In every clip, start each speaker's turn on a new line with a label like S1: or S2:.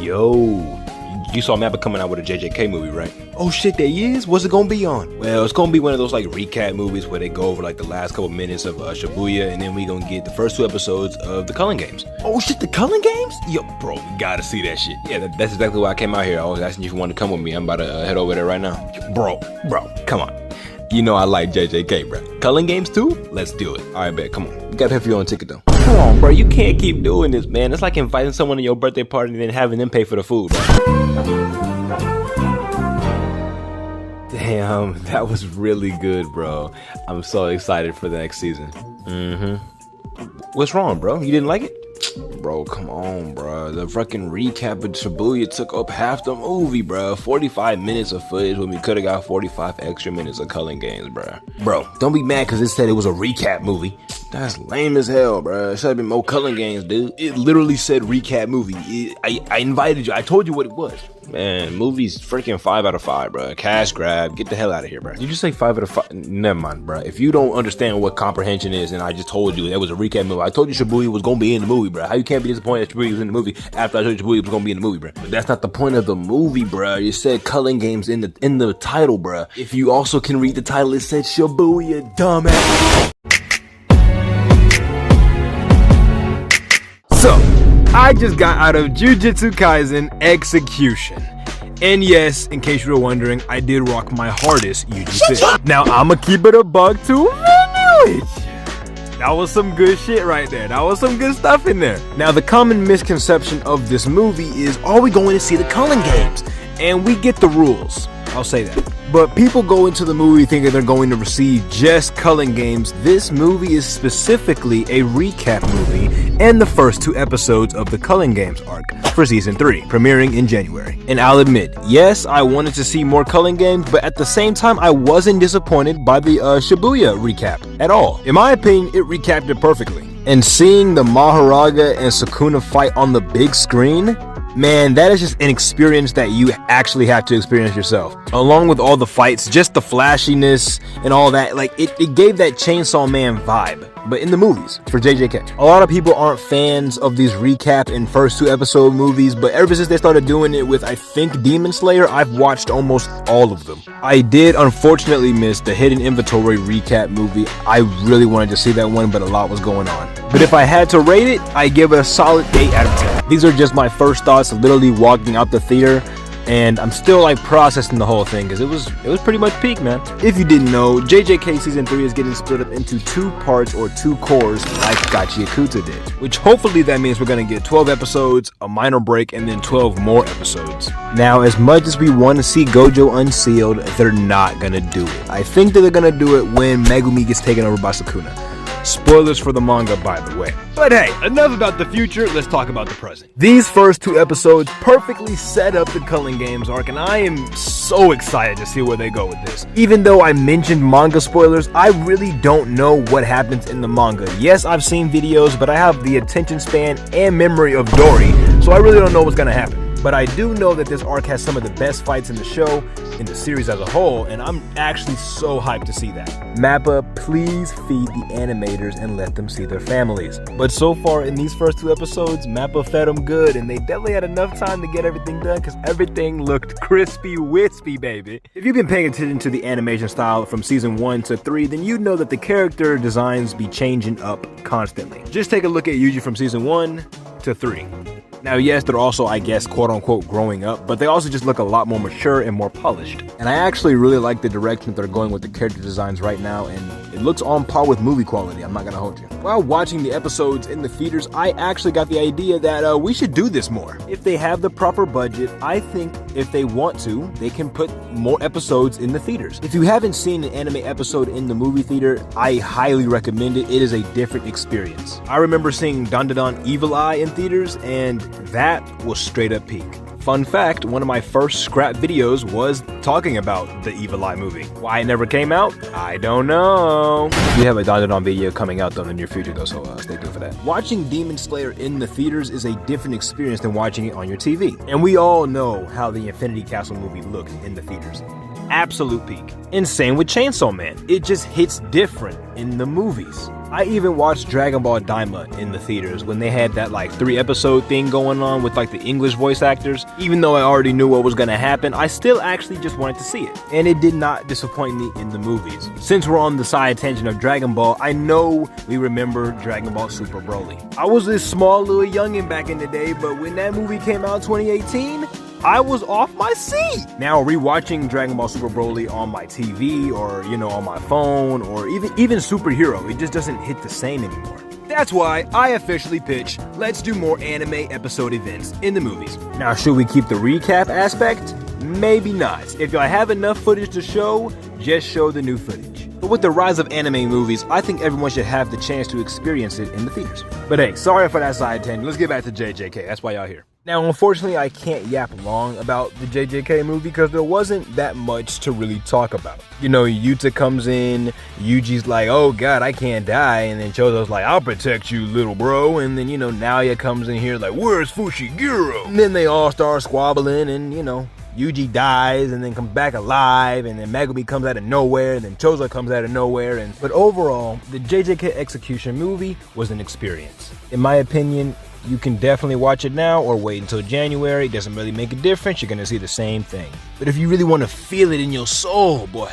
S1: Yo, you saw Mappa coming out with a JJK movie, right? Oh shit, there he is? What's it gonna be on? Well, it's gonna be one of those like recap movies where they go over like the last couple minutes of Shibuya, and then we gonna get the first 2 episodes of the Culling Games. Oh shit, the Culling Games? Yo, bro, we gotta see that shit. Yeah, that's exactly why I came out here. I was asking you if you wanted to come with me. I'm about to head over there right now. Bro, come on. You know I like JJK, bro. Culling Games too? Let's do it. Alright, bet, come on. You gotta pay for your own ticket though. Come on, bro, you can't keep doing this, man. It's like inviting someone to your birthday party and then having them pay for the food, bro. Damn, that was really good, bro. I'm so excited for the next season. What's wrong, bro? You didn't like it? Bro, come on, bro. The fucking recap of Shibuya took up half the movie, bro. 45 minutes of footage when we could have got 45 extra minutes of Culling Games, bro. Bro, don't be mad because it said it was a recap movie. That's lame as hell, bro. It should have been more Culling Games, dude. It literally said recap movie. I invited you. I told you what it was. Man, movie's freaking 5 out of 5, bro. Cash grab. Get the hell out of here, bro. Did you say 5 out of 5? Never mind, bro. If you don't understand what comprehension is, and I just told you that was a recap movie. I told you Shibuya was gonna be in the movie, bro. How you can't be disappointed that Shibuya was in the movie after I told you Shibuya was gonna be in the movie, bro? But that's not the point of the movie, bro. You said Culling Games in the title, bro. If you also can read the title, it said Shibuya, dumbass. So, I just got out of Jujutsu Kaisen Execution. And yes, in case you were wondering, I did rock my hardest UGC. Now, I'ma keep it a buck to it. That was some good shit right there. That was some good stuff in there. Now, the common misconception of this movie is, are we going to see the Culling Games? And we get the rules. I'll say that. But people go into the movie thinking they're going to receive just Culling Games. This movie is specifically a recap movie and the first 2 episodes of the Culling Games arc for season 3, premiering in January. And I'll admit, yes, I wanted to see more Culling Games, but at the same time, I wasn't disappointed by the Shibuya recap at all. In my opinion, it recapped it perfectly. And seeing the Maharaga and Sukuna fight on the big screen, man, that is just an experience that you actually have to experience yourself. Along with all the fights, just the flashiness and all that, like it gave that Chainsaw Man vibe, but in the movies for JJK. A lot of people aren't fans of these recap and first 2 episode movies, but ever since they started doing it with, I think, Demon Slayer, I've watched almost all of them. I did unfortunately miss the Hidden Inventory recap movie. I really wanted to see that one, but a lot was going on. But if I had to rate it, I give it a solid 8 out of 10. These are just my first thoughts literally walking out the theater, and I'm still like processing the whole thing because it was pretty much peak, man. If you didn't know, JJK season 3 is getting split up into 2 parts or 2 cores like Gachi Yakuza did, which hopefully that means we're gonna get 12 episodes, a minor break, and then 12 more episodes. Now, as much as we want to see Gojo unsealed, they're not gonna do it. I think that they're gonna do it when Megumi gets taken over by Sukuna. Spoilers for the manga, by the way. But hey, enough about the future, let's talk about the present. These first 2 episodes perfectly set up the Culling Games arc, and I am so excited to see where they go with this. Even though I mentioned manga spoilers, I really don't know what happens in the manga. Yes, I've seen videos, but I have the attention span and memory of Dory, so I really don't know what's gonna happen. But I do know that this arc has some of the best fights in the show, in the series as a whole, and I'm actually so hyped to see that. Mappa, please feed the animators and let them see their families. But so far in these first 2 episodes, Mappa fed them good, and they definitely had enough time to get everything done because everything looked crispy wispy, baby. If you've been paying attention to the animation style from season 1 to 3, then you know that the character designs be changing up constantly. Just take a look at Yuji from season 1 to 3. Now, yes, they're also, I guess, quote-unquote growing up, but they also just look a lot more mature and more polished. And I actually really like the direction that they're going with the character designs right now, and it looks on par with movie quality, I'm not gonna hold you. While watching the episodes in the theaters, I actually got the idea that we should do this more. If they have the proper budget, I think if they want to, they can put more episodes in the theaters. If you haven't seen an anime episode in the movie theater, I highly recommend it. It is a different experience. I remember seeing Dandadan Evil Eye in theaters, and that was straight up peak. Fun fact, one of my first scrap videos was talking about the Evil Eye movie. Why it never came out? I don't know. We have a Dandadan video coming out though in the near future though, so stay tuned for that. Watching Demon Slayer in the theaters is a different experience than watching it on your TV. And we all know how the Infinity Castle movie looked in the theaters. Absolute peak. And same with Chainsaw Man. It just hits different in the movies. I even watched Dragon Ball Daima in the theaters when they had that like 3-episode thing going on with like the English voice actors. Even though I already knew what was gonna happen, I still actually just wanted to see it. And it did not disappoint me in the movies. Since we're on the side tangent of Dragon Ball, I know we remember Dragon Ball Super Broly. I was this small little youngin' back in the day, but when that movie came out in 2018, I was off my seat. Now rewatching Dragon Ball Super Broly on my TV or, on my phone or even Superhero, it just doesn't hit the same anymore. That's why I officially pitch, let's do more anime episode events in the movies. Now, should we keep the recap aspect? Maybe not. If I have enough footage to show, just show the new footage. But with the rise of anime movies, I think everyone should have the chance to experience it in the theaters. But hey, sorry for that side tangent. Let's get back to JJK. That's why y'all here. Now, unfortunately, I can't yap long about the JJK movie because there wasn't that much to really talk about. Yuta comes in, Yuji's like, oh god, I can't die, and then Chozo's like, I'll protect you, little bro, and then, Naoya comes in here like, where's Fushiguro? And then they all start squabbling, and, Yuji dies and then comes back alive, and then Megumi comes out of nowhere, and then Chozo comes out of nowhere, but overall, the JJK Execution movie was an experience. In my opinion, you can definitely watch it now or wait until January. It doesn't really make a difference. You're gonna see the same thing. But if you really want to feel it in your soul, boy,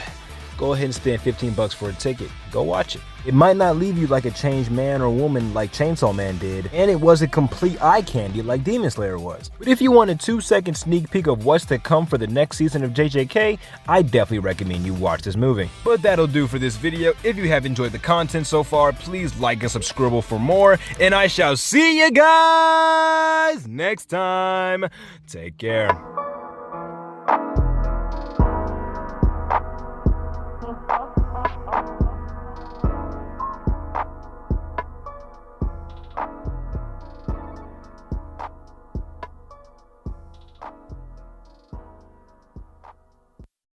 S1: go ahead and spend $15 for a ticket. Go watch it. It might not leave you like a changed man or woman like Chainsaw Man did, and it wasn't complete eye candy like Demon Slayer was. But if you want a 2-second sneak peek of what's to come for the next season of JJK, I definitely recommend you watch this movie. But that'll do for this video. If you have enjoyed the content so far, please like and subscribe for more, and I shall see you guys next time. Take care.